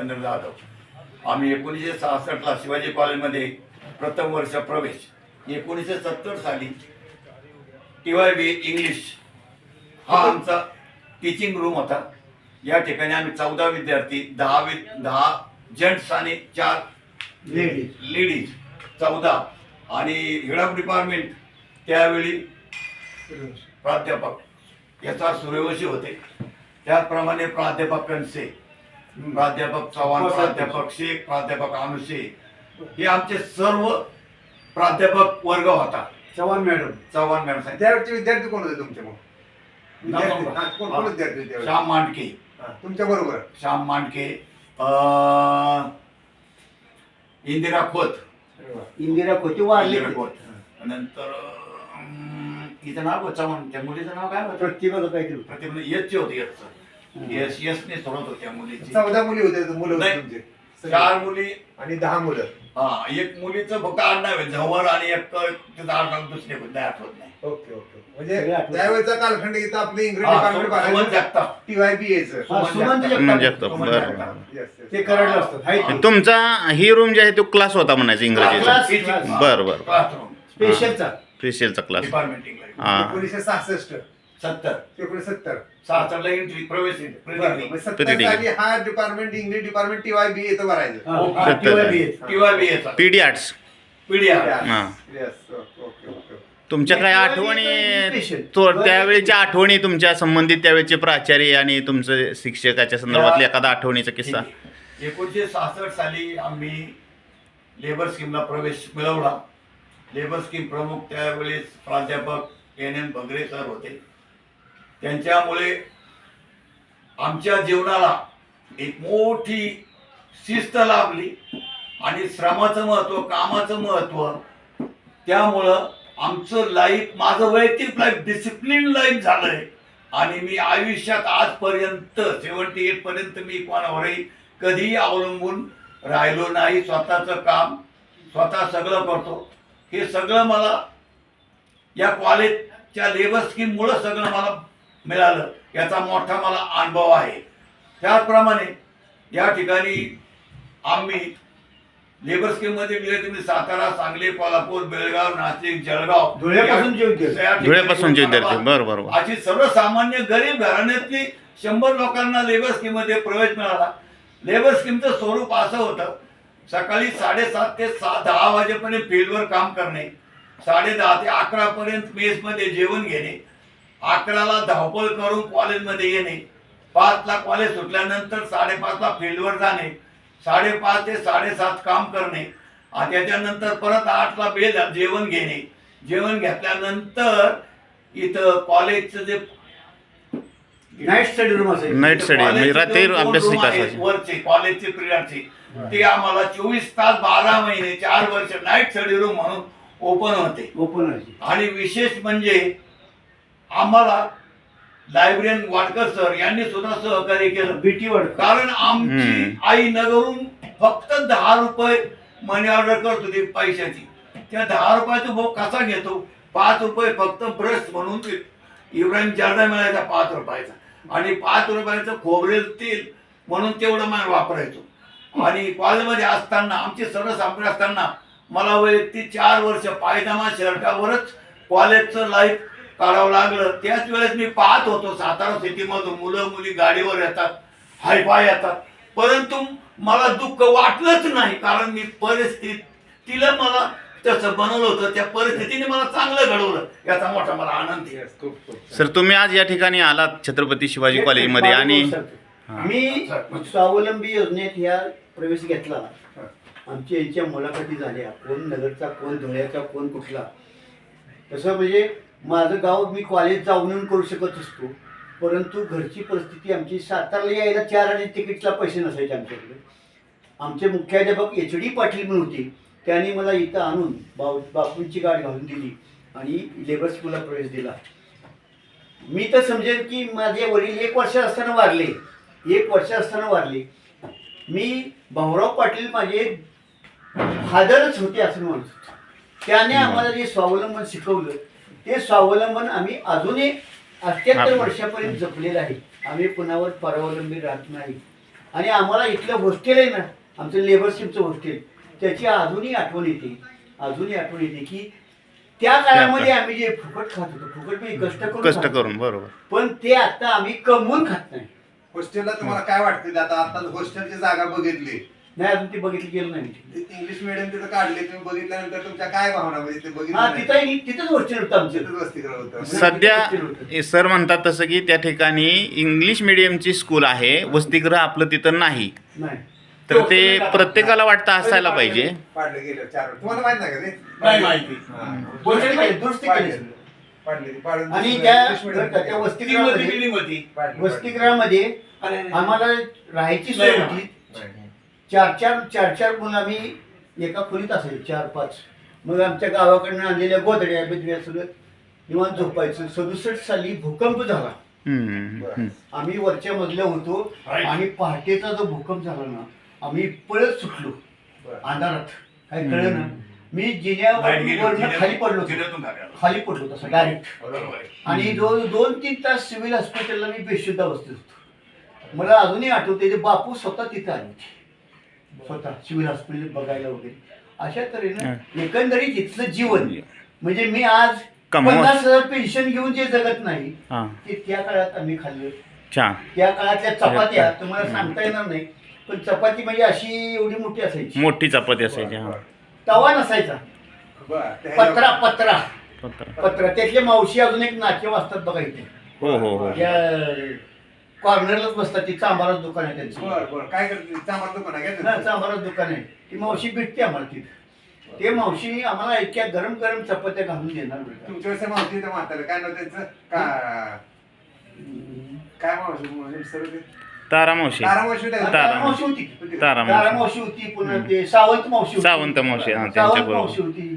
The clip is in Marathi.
रामचंद्र जाधव। आम्ही 1966ला शिवाजी कॉलेजमध्ये प्रथम वर्ष प्रवेश, 1970 साली TYB इंग्लिश हा आमचा टीचिंग रूम होता। या ठिकाणी आम्ही 14 विद्यार्थी, 10 जेंट्स आणि 4 लेडीज 14, आणि हिडप डिपार्टमेंट त्यावेळी प्राध्यापक याचा सूर्यवंशी होते, त्याचप्रमाणे प्राध्यापक कणसे, प्राध्यापक चव्हाण, प्राध्यापक शेख, प्राध्यापक अनुशे, हे आमचे सर्व प्राध्यापक वर्ग होता। चव्हाण मॅडम त्यावेळचे विद्यार्थी कोण होते तुमचे? कोण विद्यार्थी? श्याम मांडके तुमच्या बरोबर? श्याम मांडके, इंदिरा खोत वारली, नंतर हिचं नाव चव्हाण, त्या मुलीचं नाव काय होतं? प्रतिभा यशचे होते, यशने सोडत होत्या मुलीची। 14 मुली होते तुमचे? 4 मुली आणि 10 मुलं। हा, एक मुलीचं फक्त आडनाव आहे झवर, आणि एक तिचं आडनाव दुसरे नाही आठवत नाही। ओके ओके, म्हणजे त्यावेळेचा कालखंड इथं आपले इंग्रजी डिपार्टमेंट तुमचा ही रूम जे आहे तो क्लास होता म्हणायचं इंग्रजीचा? बरं बरं, स्पेशलचा क्लास। डिपार्टमेंट 1966 70 1970 66ला एंट्री प्रवेश हा डिपार्टमेंट इंग्लिश डिपार्टमेंट TYB येतं भरायचं। PD arts. तुमच्या काही आठवणी, त्यावेळेच्या आठवणी तुमच्या संबंधित, त्यावेळेचे प्राचार्य आणि तुमचं शिक्षकाच्या संदर्भातला एखादा आठवणीचा किस्सा? 1966 साली आम्ही लेबर स्कीमला प्रवेश मिळवला। लेबर स्कीम प्रमुख त्यावेळेस प्राध्यापक NN भगरे सर होते। त्यांच्यामुळे आमच्या जीवनाला एक मोठी शिस्त लाभली, आणि श्रमाचं महत्त्व, कामाचं महत्त्व, त्यामुळं आमचं लाईफ, माझं वैयक्तिक लाईफ डिसिप्लिन लाईफ झालंय। आणि मी आयुष्यात आजपर्यंत 78 पर्यंत मी कोणावरही कधीही अवलंबून राहिलो नाही। स्वतःचं काम स्वतः सगळं करतो। हे सगळं मला या कॉलेजच्या लेबर स्कीममुळं सगळं मला मिळालं, याचा मोठा मला अनुभव आहे। त्याचप्रमाणे या ठिकाणी आम्ही लेबर स्कीम मध्ये गेले, तुम्ही सातारा, सांगली, कोल्हापूर, बेळगाव, नाशिक, जळगाव, धुळ्यापासूनचे विद्यार्थी, बरोबर, अशी सर्वसामान्य गरीब घराण्यातली 100 लोकांना लेबर स्कीम मध्ये प्रवेश मिळाला। लेबर स्कीमचं स्वरूप असं होतं, सकाळी 7:30 ते 10 वाजेपर्यंत फील्डवर काम करणे, 10:30 ते 11 पर्यंत मेसमध्ये जेवण घेणे, 11ला धावपळ करून कॉलेजमध्ये येणे, 5ला कॉलेज सुटल्यानंतर 5:30ला फील्डवर जाणे, 5:30 ते 7:30 काम करणे, आणि त्याच्यानंतर परत 8ला जेवण घेणे, जेवण घेतल्यानंतर इथं कॉलेजचं जे नाईट स्टडी म्हणजे रात्री अभ्यास वरचे कॉलेजचे पिरियडचे, ते आम्हाला 24 तास 12 महिने 4 वर्ष नाईट स्टडी रूम म्हणून ओपन होते। आणि विशेष म्हणजे आम्हाला लायब्ररीयन वाडकर सर यांनी सुद्धा सहकार्य केलं, BT वाडकर, कारण आमची आई नगरून फक्त 10 रुपये मनी ऑर्डर करत होती पैशाची। त्या 10 रुपयाचा भाव कसा घेतो, 5 रुपये फक्त ब्रश म्हणून इब्राहिम जार्दा मिळायचा 5 रुपयाचा, आणि 5 रुपयाचं खोबरेल तेल म्हणून तेवढं मला वापरायचो। आणि कॉलेजमध्ये असताना, आमची सर्वसामान्य असताना, मला वैयक्तिक 4 वर्ष पायजामा शर्टावरच कॉलेजचं लाईफ काढावं लागलं। त्याच वेळेस मी पाहत होतो सातारा सिटीमधून मुलं मुली गाडीवर येतात, हायफाय येतात, परंतु मला दुःख वाटलंच नाही, कारण मी परिस्थितीला मला तसं बनवलं होतं, त्या परिस्थितीने मला चांगलं घडवलं, याचा मोठा मला आनंद आहे। सर, तुम्ही आज या ठिकाणी आलात छत्रपती शिवाजी कॉलेजमध्ये, आणि मी स्वावलंबी योजनेत ह्या प्रवेश घेतला। आमच्या यांच्या मुलाखती झाल्या, कोण नगरचा, कोण धुळ्याचा, कोण कुठला, तसं म्हणजे माझं गाव मी कॉलेज जाऊन करू शकत असतो, परंतु घरची परिस्थिती आमची, सातारला यायला 4 आणि तिकीटला पैसे नसायचे आमच्याकडे। आमचे मुख्याध्यापक HD पाटील म्हणून होते, त्यांनी मला इथं आणून बापूंची गाठ घालून दिली आणि लेबर स्कूलला प्रवेश दिला। मी तर समजेन की माझे वडील 1 वर्ष असताना वारले, 1 वर्ष असताना वारले। मी भाऊराव पाटील माझे फादरच होते असं म्हणत होते। त्याने आम्हाला जे स्वावलंबन शिकवलं, ते स्वावलंबन आम्ही अजूनही 78 वर्षापर्यंत जपलेलं आहे। आम्ही कुणावर परावलंबी राहत नाही। आणि आम्हाला इथलं हॉस्टेल आहे ना, आमचं लेबरशिपचं हॉस्टेल, त्याची अजूनही आठवण येते की त्या काळामध्ये आम्ही जे फुकट खात होतो, फुकट म्हणजे कष्ट कष्ट खात होतो. करून बरोबर. पण ते आता आम्ही कमवून खात नाही. हॉस्टेलला तुम्हाला काय वाटतं आता हॉस्टेलची जागा बघितली, नाही अजून ती बघितली गेलं नाही. इंग्लिश मिडियम तिथं काढले, तुम्ही बघितल्यानंतर तुमच्या काय भावना म्हणजे ते हा बघितलं तिथंच हॉस्टेल होतं आमचं. तिथंच वसतिगृह होतं. सध्या सर म्हणतात तसं की त्या ठिकाणी इंग्लिश मिडियमची स्कूल आहे, वसतिगृह आपलं तिथं नाही. नाही तर ते प्रत्येकाला वाटतं असायला पाहिजे. पाडले गेले 4 वर्ष. तुम्हाला माहित नाही का ते? नाही माहिती. हॉस्टेल केलं, दुरुस्ती केली. पाडले पाडून आणि त्या इंग्लिश medium त्या ती वसतिगृहामध्ये बिल्डिंग होती. पाडले. वसतिगृहामध्ये आम्हाला राहायची सोय नाही. होती. चार मुलं आम्ही एका खोलीत असायचो, 4-5. मग आमच्या गावाकडनं आणलेल्या गोधड्या बिधड्या सगळं निवांत झोपायचं. 67 साली भूकंप झाला. आम्ही वरच्या मजल्या होतो आणि पहाटेचा जो भूकंप झाला ना, आम्ही पळत सुटलो अंधारात, काय कळलं ना. मी लाईट गेली जिन्यावर होती. खाली पडलो जिन्यातून खाली. खाली पडलो तसं डायरेक्ट. बरोबर आहे. आणि 2-3 तास सिव्हिल हॉस्पिटलला मी बेशुद्ध अवस्थेत होतो. मला अजूनही आठवते ते बापू स्वतः तिथे आले होते, स्वतः सिव्हिल हॉस्पिटल बघायला वगैरे. अशा तऱ्हेनं एकंदरीत इथलं जीवन म्हणजे मी आज कमवत. 50,000 पेन्शन घेऊन जे जगत नाही हां, ते त्या काळात आम्ही खाल्लं. छान. त्या काळातल्या चपात्या तुम्हाला सांगता येणार नाही, पण चपाती म्हणजे अशी एवढी मोठी असायची, मोठी चपाती असायची. हा, तवा नसायचा, बरं. ते पत्रा पत्रा पत्र. पत्रा. त्यातले मावशी अजून एक नाट्य वाचतात बघा इथे, हो हो हो. या कॉर्नरलाच बसतात. ती चांबारच दुकान आहे त्यांचं. बरं काय करते चांगलं दुकान आहे ना काय? चांबारच दुकान आहे. ती मावशी भेटते आम्हाला तिथे. ते मावशी आम्हाला इतक्या गरम गरम चपात्या घालून देणार बरं का. तुमच्या वेळेस मावशी त्या म्हातारे काय नाव त्यांचं काय मावशी सर ते तारा मावशी. तारा मावशी होत्या का? तारा मावशी होती, तारा तारा मावशी. मावशी होती. पुन्हा ते सावंत मावशी होती. सावंत मावशी, हा, सावंत त्यांच्याबरोबर. मावशी होती.